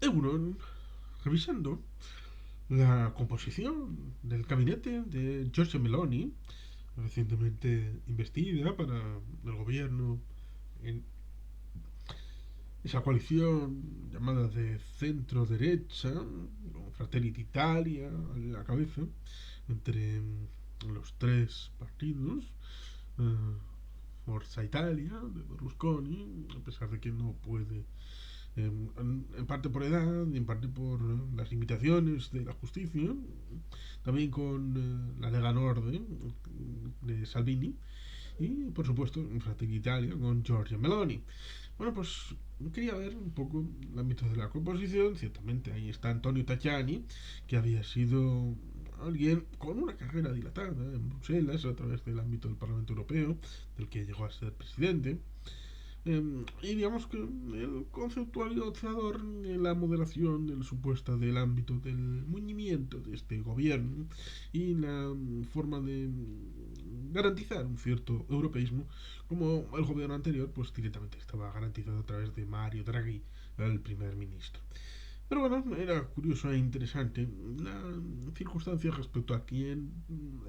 Euron, revisando la composición del gabinete de Giorgia Meloni, recientemente investida para el gobierno en esa coalición llamada de centro-derecha, con Fratelli d'Italia a la cabeza, entre los tres partidos, eh, Forza Italia de Berlusconi, a pesar de que no puede, en parte por edad y en parte por las limitaciones de la justicia, también con la Lega Nord de Salvini y por supuesto Fratelli Italia con Giorgia Meloni. Bueno, pues quería ver un poco el ámbito de la composición. Ciertamente ahí está Antonio Tajani, que había sido alguien con una carrera dilatada en Bruselas a través del ámbito del Parlamento Europeo, del que llegó a ser presidente. Y digamos que el conceptualizador en la moderación del supuesto del ámbito del movimiento de este gobierno y la forma de garantizar un cierto europeísmo, como el gobierno anterior pues directamente estaba garantizado a través de Mario Draghi, el primer ministro. Pero bueno, era curioso e interesante la circunstancia respecto a quién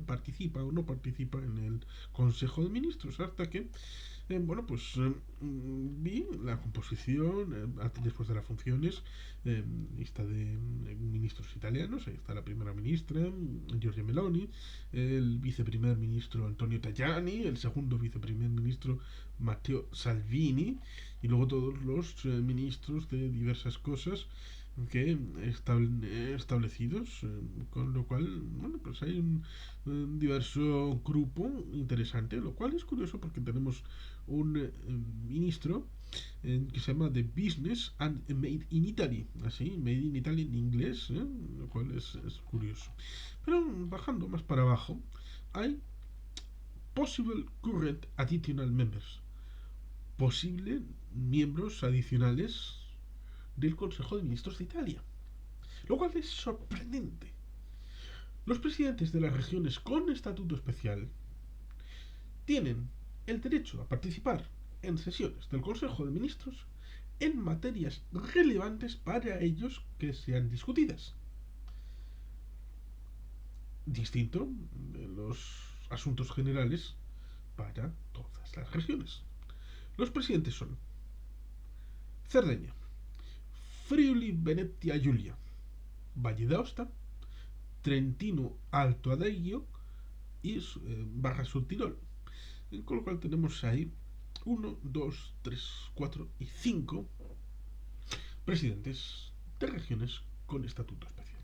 participa o no participa en el Consejo de Ministros, hasta que bueno, pues vi la composición después de las funciones, lista de ministros italianos. Ahí está la primera ministra, Giorgia Meloni, el viceprimer ministro Antonio Tajani, el segundo viceprimer ministro Matteo Salvini, y luego todos los ministros de diversas cosas que establecidos, con lo cual, bueno, pues hay un diverso grupo interesante, lo cual es curioso porque tenemos un ministro que se llama The Business and Made in Italy, así, Made in Italy en inglés, lo cual es curioso. Pero bajando más para abajo, hay Possible Current Additional Members, posible miembros adicionales del Consejo de Ministros de Italia, lo cual es sorprendente. Los presidentes de las regiones con estatuto especial tienen el derecho a participar en sesiones del Consejo de Ministros en materias relevantes para ellos que sean discutidas. Distinto de los asuntos generales para todas las regiones. Los presidentes son Cerdeña, Friuli Venetia Giulia, Valle d'Aosta, Trentino Alto Adigio y Baja Subtirol. Con lo cual tenemos ahí 1, 2, 3, 4 y 5 presidentes de regiones con estatuto especial.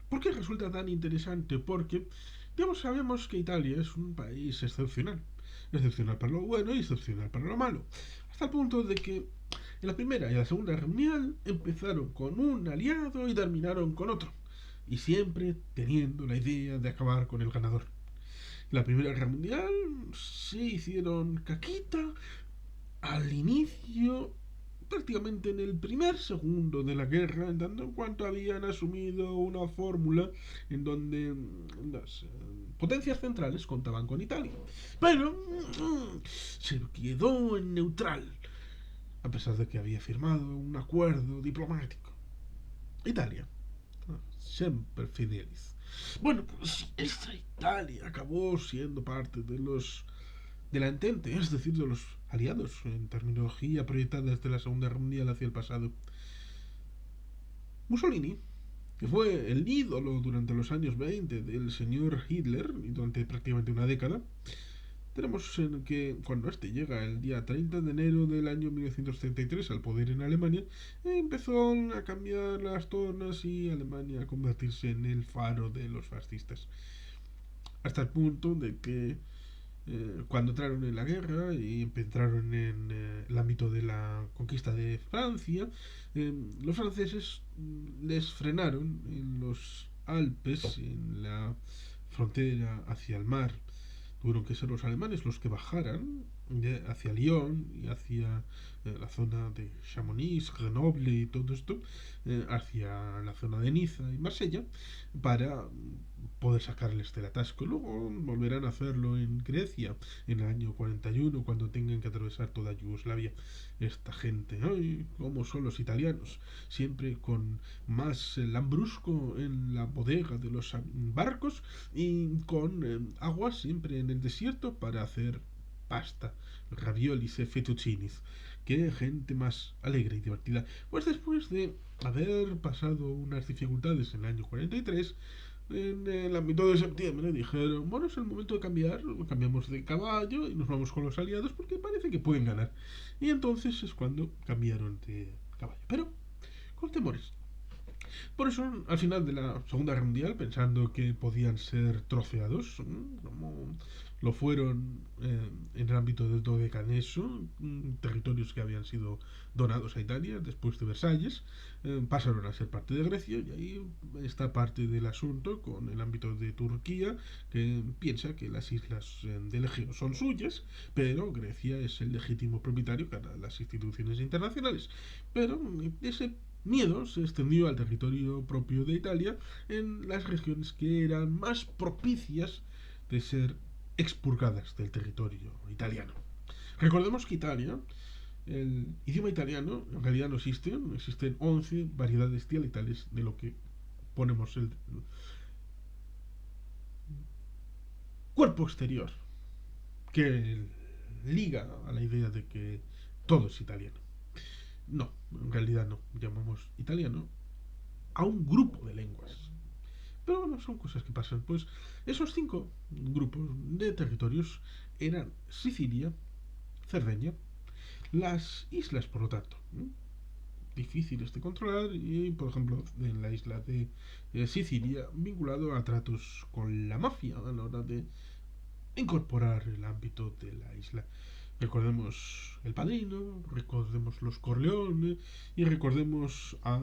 ¿Por qué resulta tan interesante? Porque, digamos, sabemos que Italia es un país excepcional. Excepcional para lo bueno y excepcional para lo malo. Hasta el punto de que en la Primera y la Segunda Guerra Mundial empezaron con un aliado y terminaron con otro. Y siempre teniendo la idea de acabar con el ganador. En la Primera Guerra Mundial se hicieron caquita al inicio, prácticamente en el primer segundo de la guerra, en tanto en cuanto habían asumido una fórmula en donde las potencias centrales contaban con Italia. Pero se quedó en neutral, a pesar de que había firmado un acuerdo diplomático. Italia, siempre fidelis. Bueno, pues esta Italia acabó siendo parte de la Entente, es decir, de los aliados, en terminología proyectada desde la Segunda Guerra Mundial hacia el pasado. Mussolini, que fue el ídolo durante los años 20 del señor Hitler, y durante prácticamente una década, tenemos en que cuando este llega el día 30 de enero del año 1933 al poder en Alemania, empezó a cambiar las tornas y Alemania a convertirse en el faro de los fascistas. Hasta el punto de que cuando entraron en la guerra y entraron en el ámbito de la conquista de Francia, los franceses les frenaron en los Alpes, en la frontera hacia el mar. Tuvieron que ser los alemanes los que bajaran hacia Lyon y hacia la zona de Chamonix, Grenoble y todo esto, hacia la zona de Niza y Marsella, para poder sacarles del atasco. Luego volverán a hacerlo en Grecia en el año 41, cuando tengan que atravesar toda Yugoslavia. Esta gente, ¡ay! ¿Cómo son los italianos? Siempre con más lambrusco en la bodega de los barcos y con agua siempre en el desierto para hacer pasta, raviolis e fettuccinis. Qué gente más alegre y divertida. Pues después de haber pasado unas dificultades en el año 43, en el ámbito de septiembre dijeron, bueno, es el momento de cambiar, cambiamos de caballo y nos vamos con los aliados porque parece que pueden ganar. Y entonces es cuando cambiaron de caballo, pero con temores. Por eso, al final de la Segunda Guerra Mundial, pensando que podían ser troceados, como lo fueron en el ámbito del Dodecaneso, territorios que habían sido donados a Italia después de Versalles, pasaron a ser parte de Grecia, y ahí está parte del asunto con el ámbito de Turquía, que piensa que las islas del Egeo son suyas, pero Grecia es el legítimo propietario para las instituciones internacionales. Pero ese miedo se extendió al territorio propio de Italia, en las regiones que eran más propicias de ser expurgadas del territorio italiano. Recordemos que Italia, el idioma italiano en realidad no existe, existen 11 variedades dialectales de lo que ponemos el cuerpo exterior, que liga a la idea de que todo es italiano. No, en realidad no, llamamos italiano a un grupo de lenguas. Pero bueno, son cosas que pasan. Pues esos 5 grupos de territorios eran Sicilia, Cerdeña, las islas, por lo tanto, difíciles de controlar, y por ejemplo en la isla de Sicilia, vinculado a tratos con la mafia a la hora de incorporar el ámbito de la isla. Recordemos El Padrino, recordemos los Corleone y recordemos a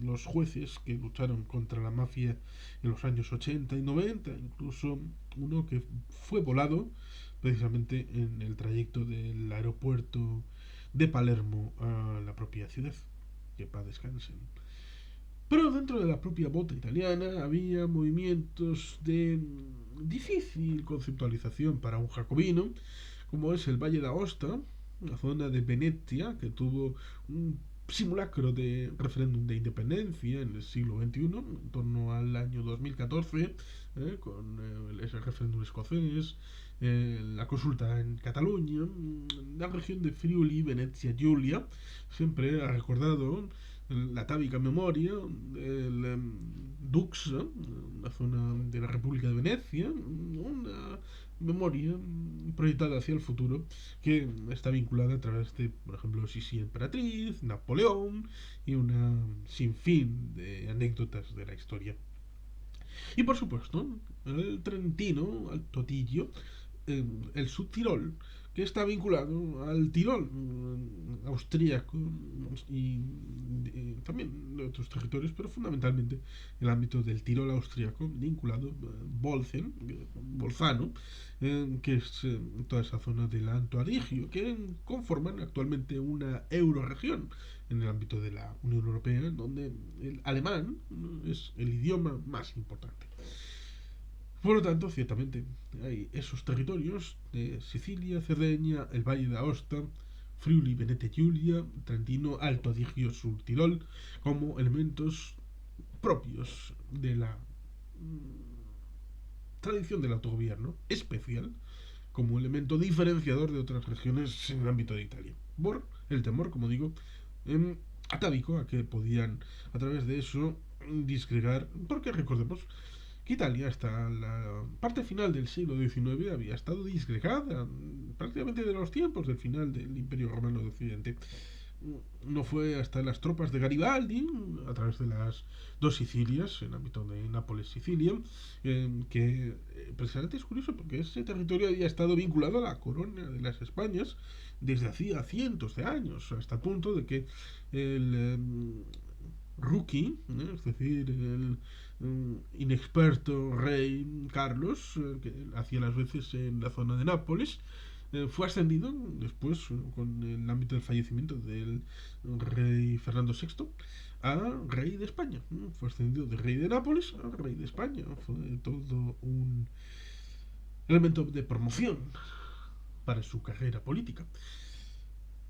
los jueces que lucharon contra la mafia en los años 80 y 90, incluso uno que fue volado precisamente en el trayecto del aeropuerto de Palermo a la propia ciudad. Que paz descansen. Pero dentro de la propia bota italiana había movimientos de difícil conceptualización para un jacobino, como es el Valle d'Aosta, una zona de Venecia que tuvo un simulacro de referéndum de independencia en el siglo XXI, en torno al año 2014, con ese referéndum escocés, la consulta en Cataluña, la región de Friuli, Venecia, Giulia, siempre ha recordado la tábica memoria del Dux, la zona de la República de Venecia, una memoria proyectada hacia el futuro que está vinculada a través de, por ejemplo, Sisi Emperatriz, Napoleón y una sinfín de anécdotas de la historia. Y por supuesto, el Trentino, al Totillo, el Subtirol, que está vinculado al Tirol austríaco y también de otros territorios, pero fundamentalmente el ámbito del Tirol austríaco, vinculado Bolzen, Bolzano, que es toda esa zona del Alto Adigio, que conforman actualmente una euroregión en el ámbito de la Unión Europea, donde el alemán es el idioma más importante. Por lo tanto, ciertamente, hay esos territorios de Sicilia, Cerdeña, el Valle de Aosta, Friuli, Venete, Giulia, Trentino, Alto Adigio, Sur Tirol, como elementos propios de la tradición del autogobierno especial, como elemento diferenciador de otras regiones en el ámbito de Italia. Por el temor, como digo, atávico a que podían, a través de eso, disgregar, porque recordemos que Italia hasta la parte final del siglo XIX había estado disgregada prácticamente de los tiempos del final del Imperio Romano de Occidente. No fue hasta las tropas de Garibaldi, a través de las dos Sicilias, en el ámbito de Nápoles-Sicilia, que precisamente es curioso porque ese territorio había estado vinculado a la corona de las Españas desde hacía cientos de años, hasta el punto de que el rookie, es decir, el inexperto rey Carlos, que hacía las veces en la zona de Nápoles, Fue ascendido después, con el ámbito del fallecimiento del rey Fernando VI, a rey de España. Fue ascendido de rey de Nápoles a rey de España. Fue todo un elemento de promoción para su carrera política.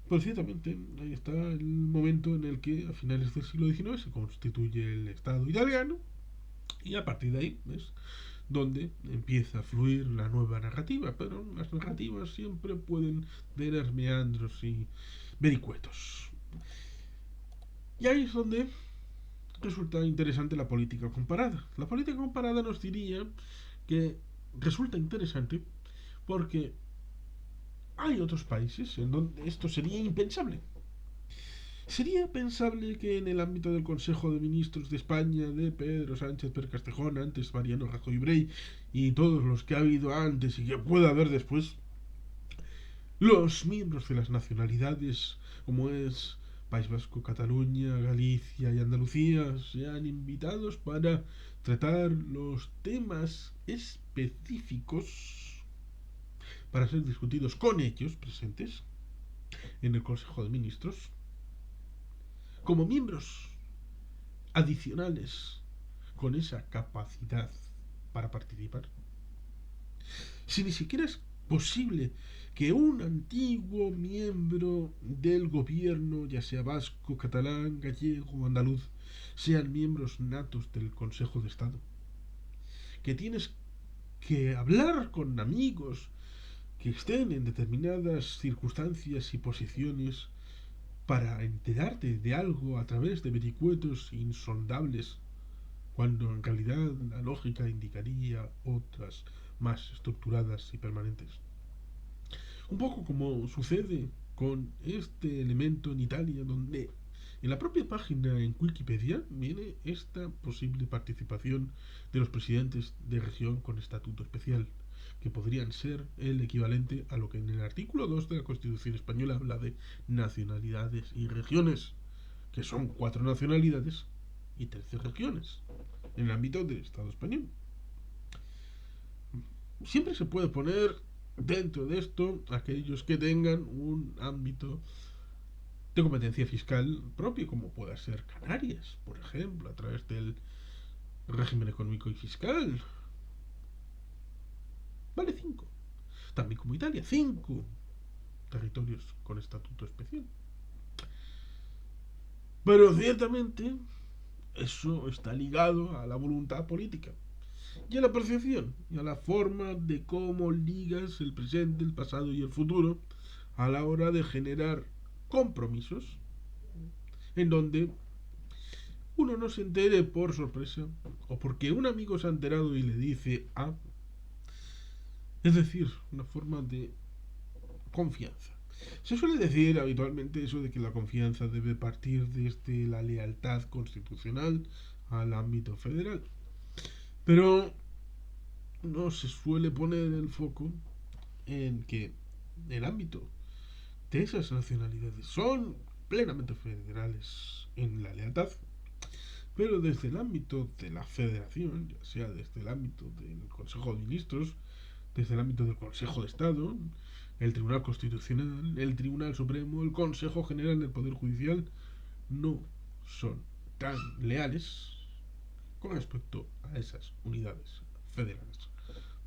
Pues ciertamente, ahí está el momento en el que a finales del siglo XIX se constituye el Estado italiano, y a partir de ahí es donde empieza a fluir la nueva narrativa, pero las narrativas siempre pueden tener meandros y vericuetos. Y ahí es donde resulta interesante la política comparada. La política comparada nos diría que resulta interesante porque hay otros países en donde esto sería impensable. ¿Sería pensable que en el ámbito del Consejo de Ministros de España, de Pedro Sánchez Per Castejón, antes Mariano Rajoy Brey y todos los que ha habido antes y que pueda haber después, los miembros de las nacionalidades, como es País Vasco, Cataluña, Galicia y Andalucía, sean invitados para tratar los temas específicos para ser discutidos con ellos presentes en el Consejo de Ministros, como miembros adicionales con esa capacidad para participar? Si ni siquiera es posible que un antiguo miembro del gobierno, ya sea vasco, catalán, gallego o andaluz, sean miembros natos del Consejo de Estado, que tienes que hablar con amigos que estén en determinadas circunstancias y posiciones para enterarte de algo a través de vericuetos insondables, cuando en realidad la lógica indicaría otras más estructuradas y permanentes. Un poco como sucede con este elemento en Italia, donde en la propia página en Wikipedia viene esta posible participación de los presidentes de región con estatuto especial, que podrían ser el equivalente a lo que en el artículo 2 de la Constitución española habla de nacionalidades y regiones, que son 4 nacionalidades y 13 regiones en el ámbito del Estado español. Siempre se puede poner dentro de esto aquellos que tengan un ámbito de competencia fiscal propio, como pueda ser Canarias, por ejemplo, a través del régimen económico y fiscal. Vale 5. También como Italia, 5 territorios con estatuto especial. Pero ciertamente eso está ligado a la voluntad política y a la percepción y a la forma de cómo ligas el presente, el pasado y el futuro a la hora de generar compromisos en donde uno no se entere por sorpresa o porque un amigo se ha enterado y le dice es decir, una forma de confianza. Se suele decir habitualmente eso de que la confianza debe partir desde la lealtad constitucional al ámbito federal, pero no se suele poner el foco en que el ámbito de esas nacionalidades son plenamente federales en la lealtad, pero desde el ámbito de la federación, ya sea desde el ámbito del Consejo de Ministros, desde el ámbito del Consejo de Estado, el Tribunal Constitucional, el Tribunal Supremo, el Consejo General del Poder Judicial, no son tan leales con respecto a esas unidades federales.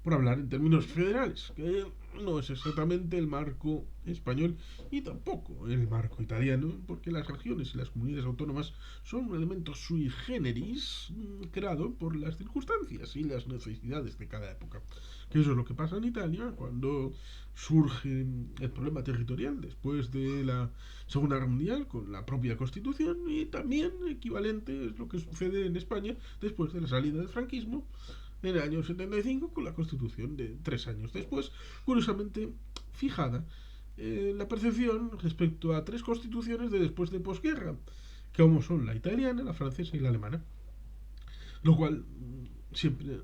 Por hablar en términos federales, que no es exactamente el marco español y tampoco el marco italiano, porque las regiones y las comunidades autónomas son un elemento sui generis creado por las circunstancias y las necesidades de cada época. Que eso es lo que pasa en Italia cuando surge el problema territorial después de la Segunda Guerra Mundial con la propia Constitución, y también equivalente es lo que sucede en España después de la salida del franquismo en el año 75 con la Constitución de 3 años después, curiosamente fijada la percepción respecto a 3 constituciones de después de posguerra, como son la italiana, la francesa y la alemana, lo cual siempre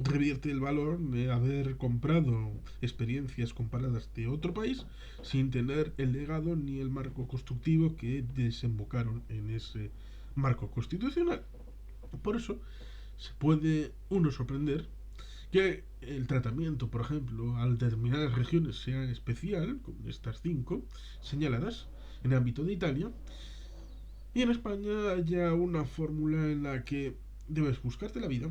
revierte el valor de haber comprado experiencias comparadas de otro país sin tener el legado ni el marco constructivo que desembocaron en ese marco constitucional. Por eso se puede uno sorprender Que el tratamiento, por ejemplo, a determinadas regiones sea especial, como estas cinco señaladas, en el ámbito de Italia, y en España haya una fórmula en la que debes buscarte la vida,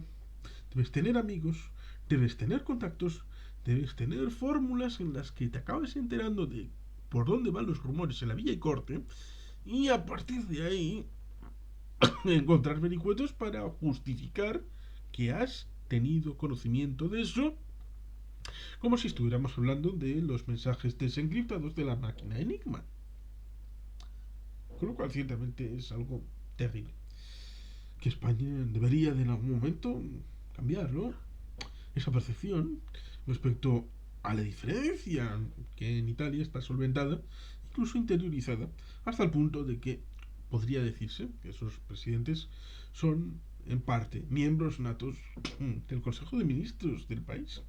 debes tener amigos, debes tener contactos, debes tener fórmulas en las que te acabes enterando de por dónde van los rumores en la villa y corte, y a partir de ahí encontrar vericuetos para justificar que has tenido conocimiento de eso, como si estuviéramos hablando de los mensajes desencriptados de la máquina Enigma. Con lo cual, ciertamente es algo terrible. Que España debería de en algún momento cambiarlo, esa percepción respecto a la diferencia que en Italia está solventada, incluso interiorizada, hasta el punto de que podría decirse que esos presidentes son en parte miembros natos del Consejo de Ministros del país.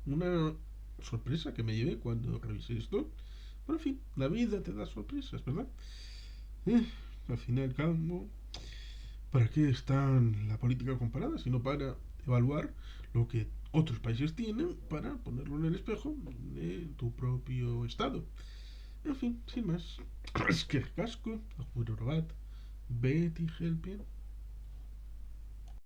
Una sorpresa que me llevé cuando revisé esto. Pero en fin, la vida te da sorpresas, ¿verdad? Eh, Al final y al cabo, ¿para qué está la política comparada? Sino para evaluar lo que otros países tienen para ponerlo en el espejo de tu propio estado. En fin, sin más. Es que casco, a Betty Helpen.